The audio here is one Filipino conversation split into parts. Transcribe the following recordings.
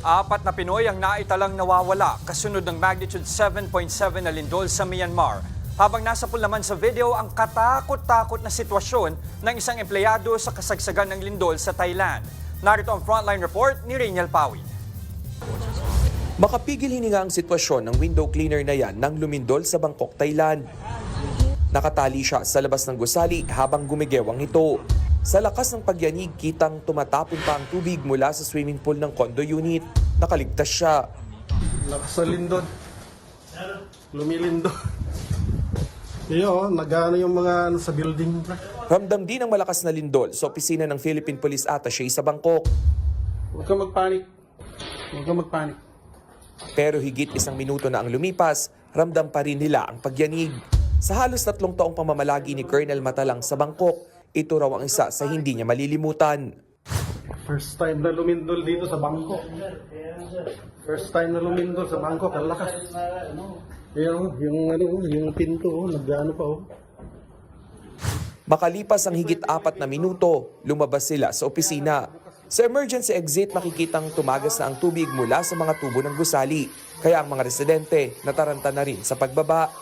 Apat na Pinoy ang naitalang nawawala kasunod ng magnitude 7.7 na lindol sa Myanmar. Habang nasa pool naman sa video ang katakot-takot na sitwasyon ng isang empleyado sa kasagsagan ng lindol sa Thailand. Narito ang frontline report ni Rainiel Pawi. Makapigil hininga ang sitwasyon ng window cleaner na yan nang lumindol sa Bangkok, Thailand. Nakatali siya sa labas ng gusali habang gumigewang ito. Sa lakas ng pagyanig, kitang tumatapon pa ang tubig mula sa swimming pool ng condo unit. Nakaligtas siya. Lakas sa lindol. Lumilindol. Iyo, nagano yung mga sa building. Ramdam din ang malakas na lindol sa opisina ng Philippine Police Attaché sa Bangkok. Huwag kang magpanik. Huwag kang magpanik. Pero higit 1 minuto na ang lumipas, ramdam pa rin nila ang pagyanig. Sa halos 3 taong pamamalagi ni Colonel Matalang sa Bangkok, ito raw ang isa sa hindi niya malilimutan. First time na lumindol dito sa Bangkok. First time na lumindol sa Bangkok, ang lakas. Yung pinto, nag-ano pa oh. Makalipas ang higit 4 na minuto, lumabas sila sa opisina. Sa emergency exit, makikitang tumagas na ang tubig mula sa mga tubo ng gusali. Kaya ang mga residente nataranta na rin sa pagbaba.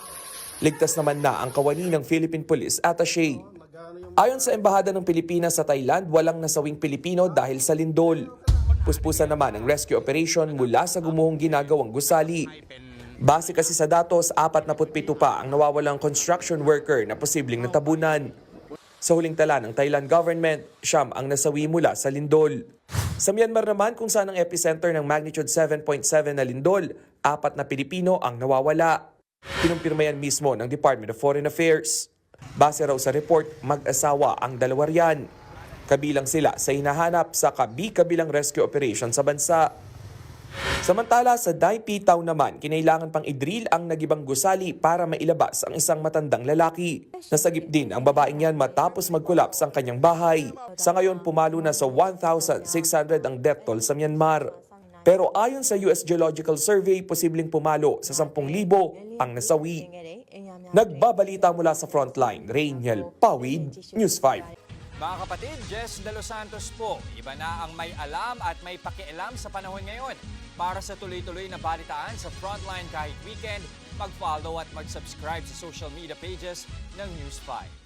Ligtas naman na ang kawani ng Philippine Police Attaché. Ayon sa Embahada ng Pilipinas sa Thailand, walang nasawing Pilipino dahil sa lindol. Puspusan naman ang rescue operation mula sa gumuhong ginagawang gusali. Base kasi sa datos, 47 pa ang nawawalang construction worker na posibleng natabunan. Sa huling tala ng Thailand government, 9 ang nasawi mula sa lindol. Sa Myanmar naman, kung saan ang epicenter ng magnitude 7.7 na lindol, 4 na Pilipino ang nawawala. Kinumpirma yan mismo ng Department of Foreign Affairs. Base raw sa report, mag-asawa ang 2 riyan. Kabilang sila sa hinahanap sa kabi-kabilang rescue operation sa bansa. Samantala sa Dai Pi Town naman, kinailangan pang i-drill ang nagibang gusali para mailabas ang isang matandang lalaki. Nasagip din ang babaeng yan matapos mag-collapse ang kanyang bahay. Sa ngayon, pumalo na sa 1,600 ang death toll sa Myanmar. Pero ayon sa US Geological Survey, posibleng pumalo sa 10,000 ang nasawi. Nagbabalita mula sa frontline, Rainiel Pawid, News 5. Mga kapatid, Jess De Los Santos po. Iba na ang may alam at may pakialam sa panahon ngayon. Para sa tuloy-tuloy na balitaan sa Frontline kahit weekend, mag-follow at mag-subscribe sa social media pages ng News 5.